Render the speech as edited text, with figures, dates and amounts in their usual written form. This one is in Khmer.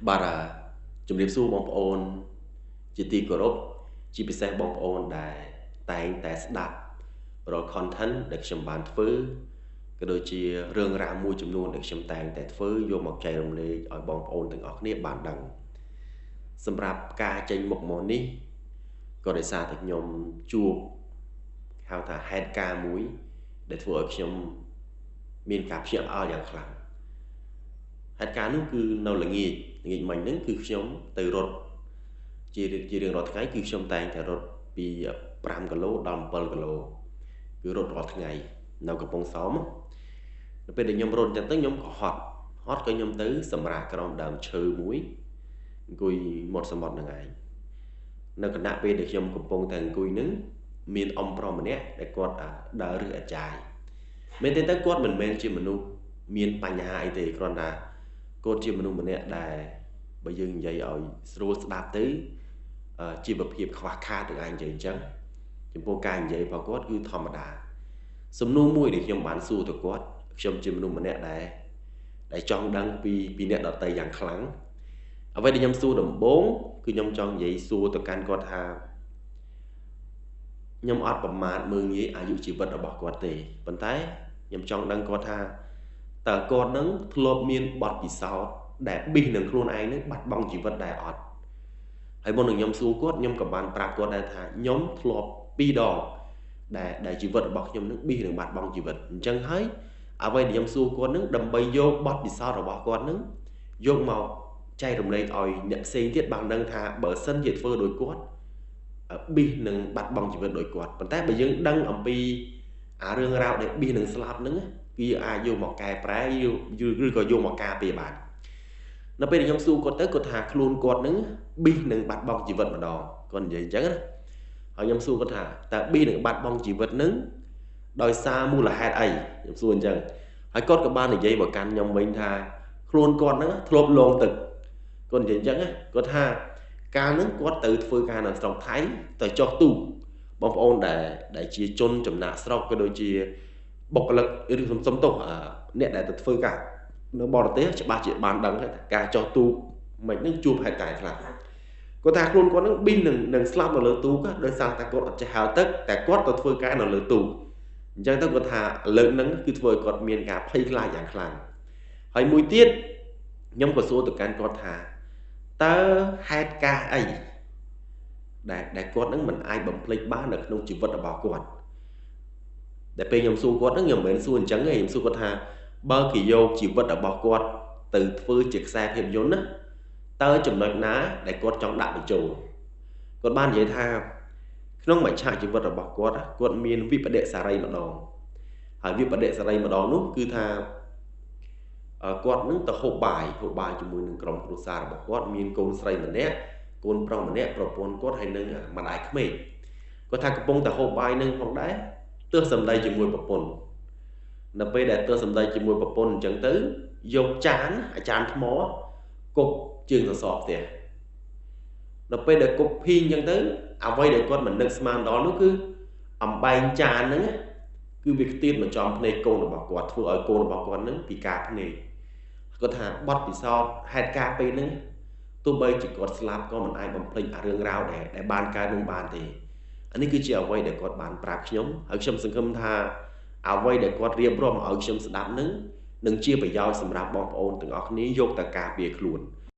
បាទជំរាបសួរបងប្អូនជាទីគោរពជាពិសេសបងប្អូនដែលតែងតែស្ដាប់រាល់ content ដែលខ្ញុំបានធ្វើក៏ដូចជារឿងរ៉ាវមួយចំនួនដែលខ្ញុំតែងតែធ្វើយកមកចែករំលែកឲ្យបងប្អូនទាំងអស់គ្នាបានដឹងសម្រាប់ការចេញមុខមកនេះក៏ដោយសារតែខ្ញុំជួបហៅថាហេតុការណ៍មួយដែលធ្វើឲ្យខ្ញុំមានការភ្ញាក់ផ្អើលយ៉ាងខ្លាំងហេតុការណ៍នោះគឺនៅល្ងាចមិញហ្នឹងគឺខ្ញុំទៅរត់ជារៀងរាល់ថ្ងៃគឺខ្ញុំតែងតែរត់ពី5គីឡូដល់7គីឡូគឺរត់រាល់ថ្ងៃនៅកំពង់សោមនៅពេលដែលខ្ញុំរត់ចឹងទៅខ្ញុំក៏ហត់ក៏ខ្ញុំទៅសម្រាកក្រោមដើមឈើមួយអង្គុយមាត់សមុទ្រហ្នឹងឯងនៅគណៈពេលដែលខ្ញុំកំពុងតែអង្គុយហ្នឹងមានអ៊ំប្រុសម្នាក់ដែលគាត់ដើររឺអាចារ្យមែនទេទៅគាត់មិនមែនជាមនុស្សមានបញ្ហាអីទេគ្រាន់តែគាត់ជាមនុស្សម្នាក់ដែលបើយើងនិយាយឲ្យស្រួលស្ដាប់ទៅជីវភាពខ្វះខាតទៅឯងនិយាយអញ្ចឹងចំពោះការនិយាយរបស់គាត់គឺធម្មតាសំណួរមួយដែលខ្ញុំបានសួរទៅគាត់ខ្ញុំជាមនុស្សម្នាក់ដែលចង់ដឹងពីអ្នកដទៃយ៉ាងខ្លាំងអ្វីដែលខ្ញុំសួរដំបូងគឺខ្ញុំចង់និយាយសួរទៅកាន់គាត់ថាខ្ញុំអត់ប្រមាថមើលងាយអាយុជីវិតរបស់គាត់ទេប៉ុន្តែខ្ញុំចង់ដឹងគាត់ថាតើគាត់នឹងធ្លាប់មានបទពិសោធន៍ដែលប៊ីសនឹងខ្លួនឯងនឹងបាត់បង់ជីវិតដែរអត់ហើយមុននឹងខ្ញុំសួរគាត់ខ្ញុំក៏បានប្រាប់គាត់ដែរថាខ្ញុំធ្លាប់2ដងដែលជីវិតរបស់ខ្ញុំនឹងប៊ីសនឹងបាត់បង់ជីវិតអញ្ចឹងហើយអ្វីដែលខ្ញុំសួរគាត់នឹងដើម្បីយកបទពិសោធន៍របស់គាត់នឹងយកមកចែករំលែកឲ្យអ្នកផ្សេងទៀតបានដឹងថាបើសិនជាធ្វើដោយគាត់ប៊ីសនឹងបាត់បង់ជីវិតដោយគាត់ប៉ុន្តែបើយើងដឹងអំពីរឿងរ៉ាវដែលប៊ីសនឹងស្លាប់ហ្នឹងគឺអាចយកមកកែប្រែឬក៏យកមកការពារបាននៅពេលដែលខ្ញុំសួរគាត់ទៅគាត់ថាខ្លួនគាត់នឹងប៊ីសនឹងបាត់បង់ជីវិតម្ដងគាត់និយាយអញ្ចឹងណាហើយខ្ញុំសួរគាត់ថាតើប៊ីសនឹងបាត់បង់ជីវិតនឹងដោយសារមូលហេតុអីខ្ញុំសួរអញ្ចឹងហើយគាត់ក៏បាននិយាយមកកាន់ខ្ញុំវិញថាខ្លួនគាត់ហ្នឹងធ្លាប់លងទឹកគាត់និយាយអញ្ចឹងណាគាត់ថាកាលហ្នឹងគាត់ទៅធ្វើការនៅស្រុកថៃទៅចុះទូកបងប្អូនដែលជាជនចំណាក់ស្រុកក៏ដូចជាបុគ្គលិកឬសំទោសអ្នកដែលទៅធ្វើការនៅបរទេសច្បាស់ជាបានដឹងថាការចុះទូកមិននឹងជួបហេតុការណ៍ខ្លះគាត់ថាខ្លួនគាត់នឹងប៊ីនឹងស្លាប់នៅលើទូកដោយសារតែគាត់អត់ចេះហែលទឹកតែគាត់ទៅធ្វើការនៅលើទូកអញ្ចឹងទៅគាត់ថាលើកហ្នឹងគឺធ្វើឲ្យគាត់មានការភ័យខ្លាចយ៉ាងខ្លាំងហើយមួយទៀតខ្ញុំក៏សួរទៅកាន់គាត់ថាតើហេតុការណ៍អីដែលគាត់នឹងមិនអាចបំភ្លេចបាននៅក្នុងជីវិតរបស់គាត់ដែលពេលខ្ញុំសួរគាត់ហ្នឹងខ្ញុំមិនមែនសួរអញ្ចឹងទេខ្ញុំសួរគាត់ថាបើគេយកជីវិតរបស់គាត់ទៅធ្វើជាខ្សែភាពយន្តណាតើចំណុចណាដែលគាត់ចង់ដាក់បញ្ចូលគាត់បាននិយាយថាក្នុងមជ្ឈជីវិតរបស់គាត់មានវិបដិសារីម្ដងហើយវិបដិសារីម្ដងនោះគឺថាគាត់នឹងទៅហូបបាយជាមួយនឹងក្រុមគ្រួសាររបស់គាត់មានកូនស្រីម្នាក់កូនប្រុសម្នាក់ប្រពន្ធគាត់ហើយនឹងម្ដាយក្មេកគាត់ថាកំពុងតែហូបបាយនឹងផងដែរទើសសម្ដីជាមួយប្រពន្ធនៅពេលដែលទើសសម្ដីជាមួយប្រពន្ធអញ្ចឹងទៅយកចានថ្មគប់ជើងសសរផ្ទះនៅពេលដែលគប់ភីអញ្ចឹងទៅអ្វីដែលគាត់មិននឹកស្មានដល់នោះគឺអំបែងចានហ្នឹងគឺវាខ្ទាតមកចំភ្នែកកូនរបស់គាត់ធ្វើឲ្យកូនរបស់គាត់នឹងពិការភ្នែកគាត់ថាបត់ពិសោធន៍ហេតុការណ៍ពេលហ្នឹងទោះបីជាគាត់ស្លាប់ក៏មិនអាចបំភ្លេចរឿងរ៉ាវដែលបានកើតនឹងបានទេអានេះគឺជាអ្វីដែលគាត់បានប្រាប់ខ្ញុំហើយខ្ញុំសង្ឃឹមថាអ្វីដែលគាត់រៀបរាប់មកឲ្យខ្ញុំស្ដាប់នឹងជាប្រយោជន៍សម្រាប់បងប្អូនទាំងអស់គ្នាយកទៅការពារខ្លួន